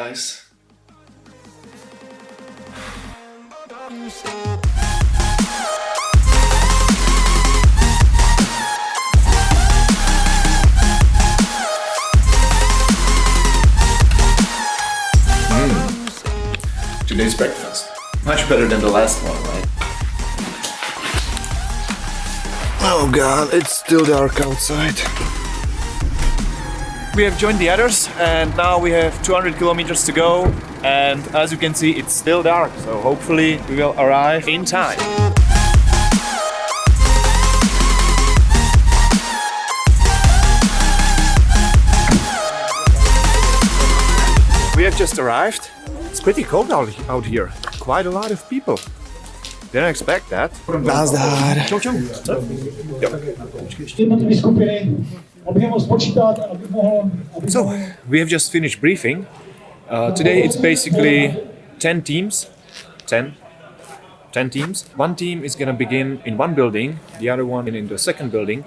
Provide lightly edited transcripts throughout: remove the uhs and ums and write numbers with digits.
guys. Today's breakfast. Much better than the last one, right? Oh god, it's still dark outside. We have joined the others and now we have 200 kilometers to go, and as you can see it's still dark, so hopefully we will arrive in time. We have just arrived. It's pretty cold out here. Quite a lot of people. Didn't expect that. Nazdar. Čau, čau. So, we have just finished briefing. Today it's basically 10 teams. 10 teams. One team is gonna begin in one building, the other one in the second building.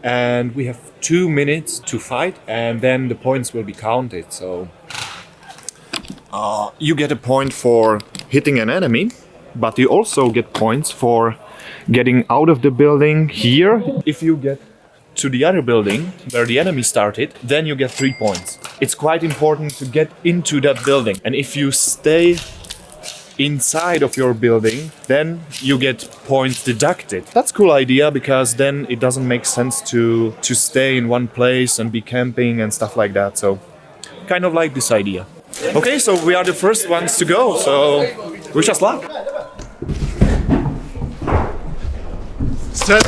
And we have 2 minutes to fight, and then the points will be counted. So you get a point for hitting an enemy, but you also get points for getting out of the building here. If you get to the other building where the enemy started, then you get 3 points. It's quite important to get into that building, and if you stay inside of your building, then you get points deducted. That's a cool idea, because then it doesn't make sense to stay in one place and be camping and stuff like that. So kind of like this idea. Okay, so we are the first ones to go, so wish us luck. Set.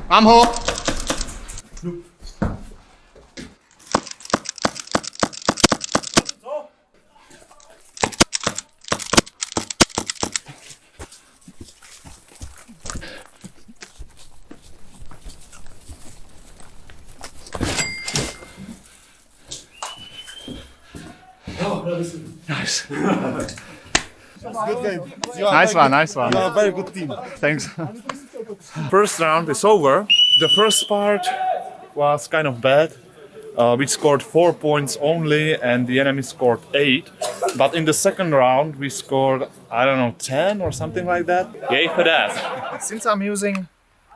I'm home. Nice. Good game. Nice one. You are a very good team. Thanks. First round is over. The first part was kind of bad. We scored 4 points only and the enemy scored 8. But in the second round we scored, I don't know, 10 or something like that. Yay for that. Since I'm using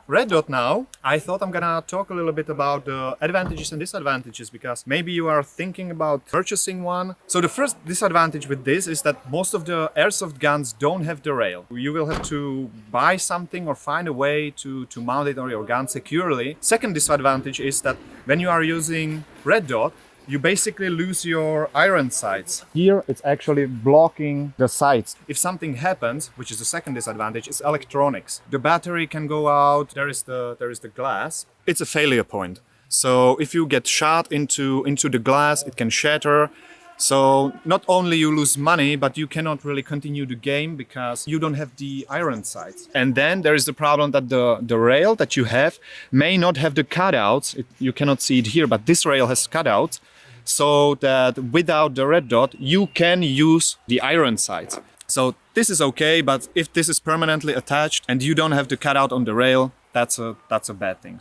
Red Dot now, I thought I'm gonna talk a little bit about the advantages and disadvantages, because maybe you are thinking about purchasing one. So the first disadvantage with this is that most of the airsoft guns don't have the rail. You will have to buy something or find a way to mount it on your gun securely. Second disadvantage is that when you are using Red Dot, you basically lose your iron sights. Here it's actually blocking the sights. If something happens, which is the second disadvantage, is electronics. The battery can go out, there is the glass. It's a failure point. So if you get shot into the glass, it can shatter. So not only you lose money, but you cannot really continue the game because you don't have the iron sights. And then there is the problem that the rail that you have may not have the cutouts. You cannot see it here, but this rail has cutouts. So that without the Red Dot, you can use the iron sights. So this is okay, but if this is permanently attached and you don't have the cutout on the rail, that's a bad thing.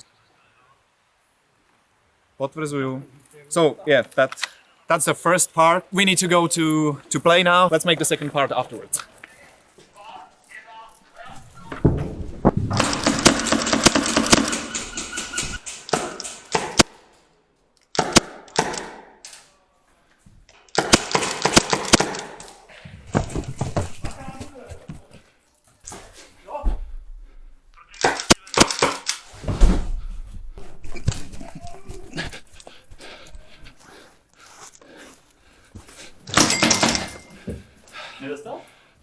Potvrzuju. So yeah, that's the first part. We need to go to play now. Let's make the second part afterwards.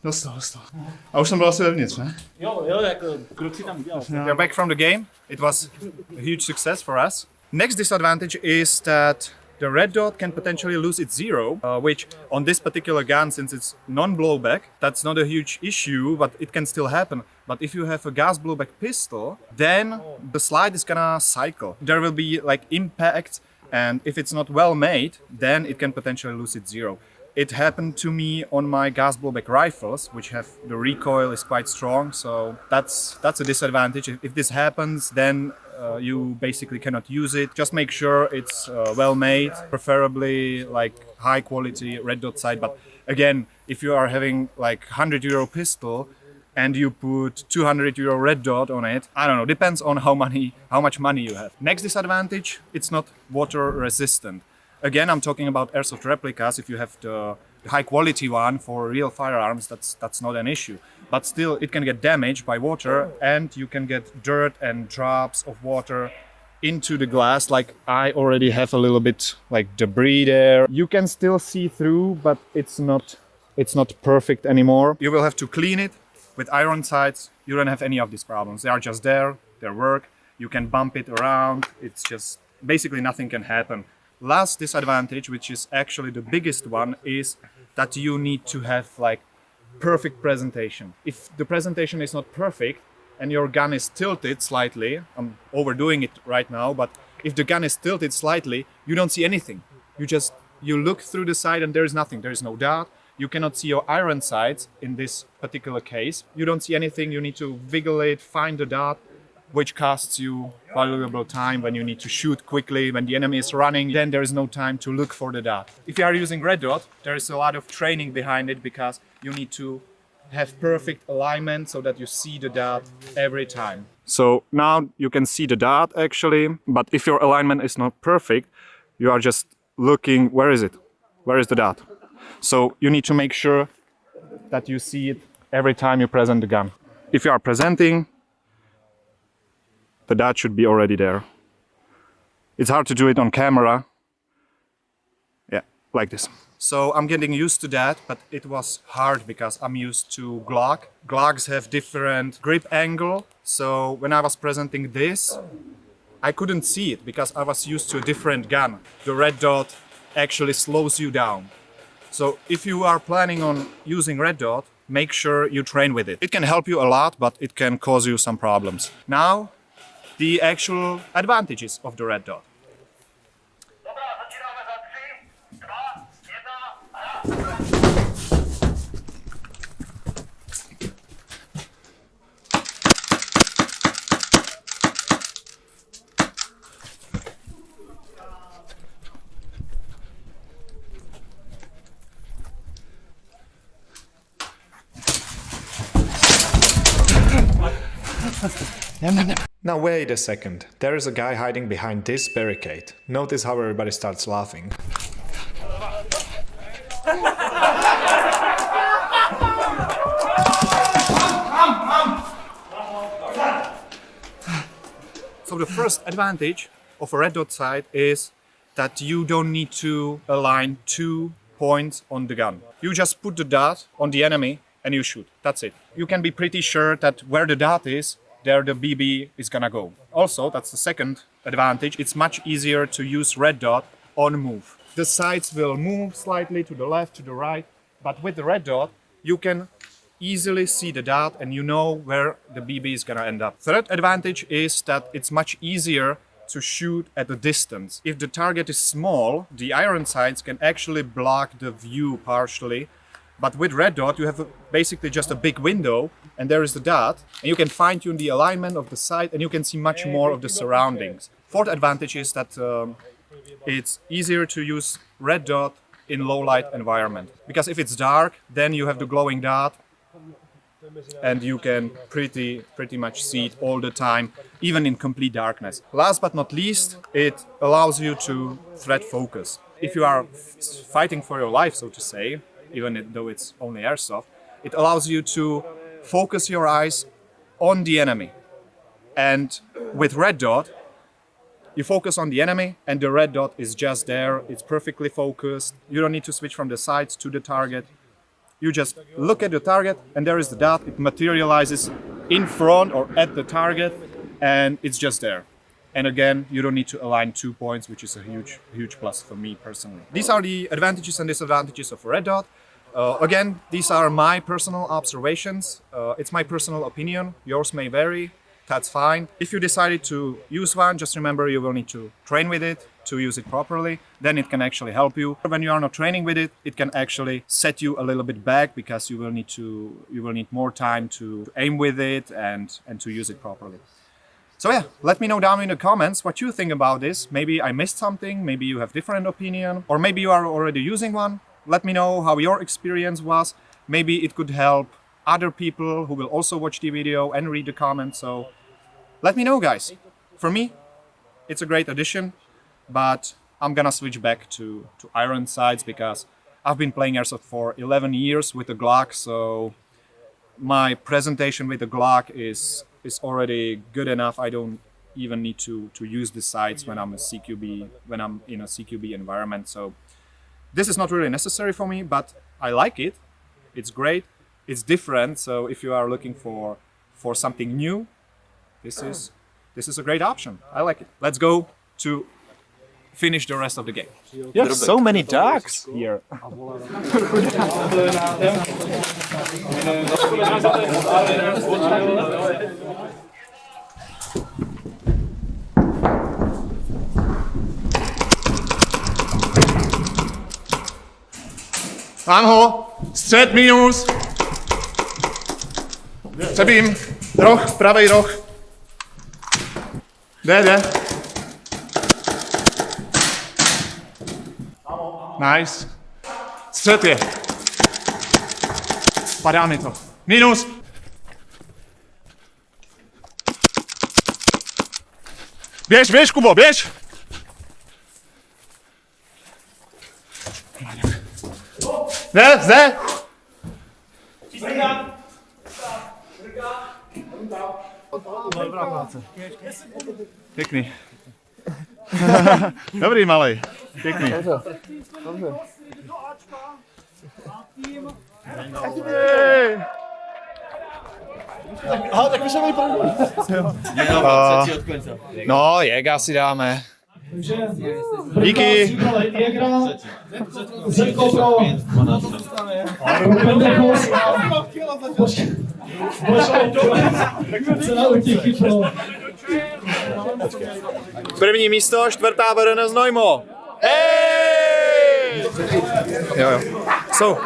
Dostal. A už jsem byl asi vevnitř, ne? Jo, jako kluci tam udělal. We're back from the game. It was a huge success for us. Next disadvantage is that the Red Dot can potentially lose its zero, which on this particular gun, since it's non-blowback, that's not a huge issue, but it can still happen. But if you have a gas blowback pistol, then the slide is gonna cycle. There will be like impact, and if it's not well made, then it can potentially lose its zero. It happened to me on my gas blowback rifles, which have the recoil is quite strong, so that's a disadvantage. If this happens, then you basically cannot use it. Just make sure it's well made, preferably like high quality red dot sight. But again, if you are having like €100 pistol and you put €200 red dot on it, I don't know, depends on how much money you have. Next disadvantage, it's not water resistant. Again, I'm talking about airsoft replicas. If you have the high quality one for real firearms, that's not an issue. But still, it can get damaged by water, and you can get dirt and drops of water into the glass. Like I already have a little bit like debris there. You can still see through, but it's not perfect anymore. You will have to clean it with iron sights. You don't have any of these problems. They are just there, they work. You can bump it around. It's just basically nothing can happen. Last disadvantage, which is actually the biggest one, is that you need to have like perfect presentation. If the presentation is not perfect and your gun is tilted slightly, I'm overdoing it right now, but if the gun is tilted slightly, you don't see anything. You look through the sight and there is nothing. There is no dart. You cannot see your iron sights in this particular case. You don't see anything. You need to wiggle it, find the dart, which costs you valuable time when you need to shoot quickly. When the enemy is running, then there is no time to look for the dart. If you are using red dot, there is a lot of training behind it because you need to have perfect alignment so that you see the dart every time. So now you can see the dart actually, but if your alignment is not perfect, you are just looking, where is it? Where is the dart? So you need to make sure that you see it every time you present the gun. If you are presenting, the dart should be already there. It's hard to do it on camera. Yeah, like this. So I'm getting used to that, but it was hard because I'm used to Glock. Glocks have different grip angle. So when I was presenting this, I couldn't see it because I was used to a different gun. The red dot actually slows you down. So if you are planning on using red dot, make sure you train with it. It can help you a lot, but it can cause you some problems. Now, the actual advantages of the red dot. Now wait a second, there is a guy hiding behind this barricade. Notice how everybody starts laughing. So the first advantage of a red dot sight is that you don't need to align 2 points on the gun. You just put the dart on the enemy and you shoot. That's it. You can be pretty sure that where the dart is, there the BB is gonna go. Also, that's the second advantage. It's much easier to use red dot on move. The sights will move slightly to the left, to the right, but with the red dot, you can easily see the dart and you know where the BB is gonna end up. Third advantage is that it's much easier to shoot at a distance. If the target is small, the iron sights can actually block the view partially. But with red dot, you have basically just a big window and there is the dart and you can fine tune the alignment of the sight and you can see much more of the surroundings. Fourth advantage is that it's easier to use red dot in low light environment. Because if it's dark, then you have the glowing dart and you can pretty much see it all the time, even in complete darkness. Last but not least, it allows you to thread focus. If you are fighting for your life, so to say, even though it's only airsoft, it allows you to focus your eyes on the enemy. And with red dot, you focus on the enemy and the red dot is just there, it's perfectly focused. You don't need to switch from the sights to the target. You just look at the target and there is the dot, it materializes in front or at the target and it's just there. And again, you don't need to align 2 points, which is a huge plus for me personally. These are the advantages and disadvantages of red dot. Again, these are my personal observations. It's my personal opinion. Yours may vary. That's fine. If you decided to use one, just remember you will need to train with it to use it properly. Then it can actually help you. When you are not training with it, it can actually set you a little bit back because you will need more time to aim with it and to use it properly. So yeah, let me know down in the comments what you think about this. Maybe I missed something, maybe you have different opinion, or maybe you are already using one. Let me know how your experience was. Maybe it could help other people who will also watch the video and read the comments. So let me know, guys. For me, it's a great addition, but I'm gonna switch back to iron sights because I've been playing airsoft for 11 years with the Glock, so my presentation with the Glock is already good enough. I don't even need to use the sights when I'm in a CQB environment. So this is not really necessary for me, but I like it. It's great. It's different. So if you are looking for something new, this is a great option. I like it. Let's go to finish the rest of the game. You have so many Tacks here. Mám ho. Střed minus. Přebím. Roh, pravej roh. Jde. Nice. Střed je. Padá mi to. Minus. Běž, Kubo, běž. Zde. Pěkný. Dobrý, malej. Pěkný. Aha, tak my jsme byli první. No, Jäga si dáme. Díky. První místo, 4. VRN Znojmo. Hey! Jo. So,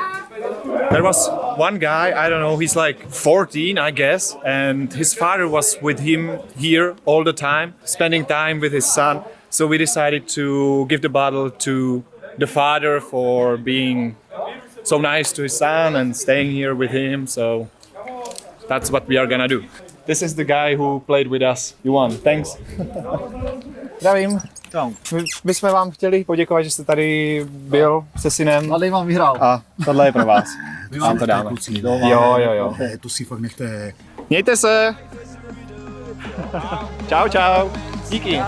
there was one guy, I don't know, he's like 14, I guess, and his father was with him here all the time, spending time with his son. So we decided to give the bottle to the father for being so nice to his son and staying here with him. So that's what we are gonna do. This is the guy who played with us. You won. Thanks. Zdravím. My jsme vám chtěli poděkovat, že jste tady byl se synem. Ale vám vyhrál. A tohle je pro vás. Vám to dáme. Jo. Tu si fakt nechte. Mějte se. Čau. Díky.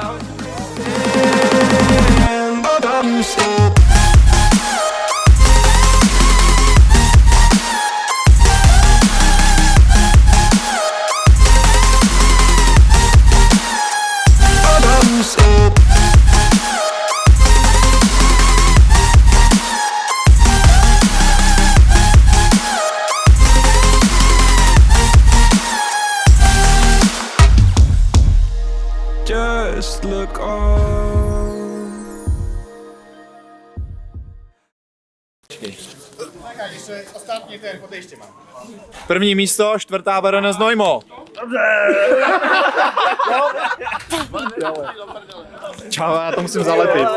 Just look on. První místo, 4. VRN Znojmo. Čau, já to musím zalepit.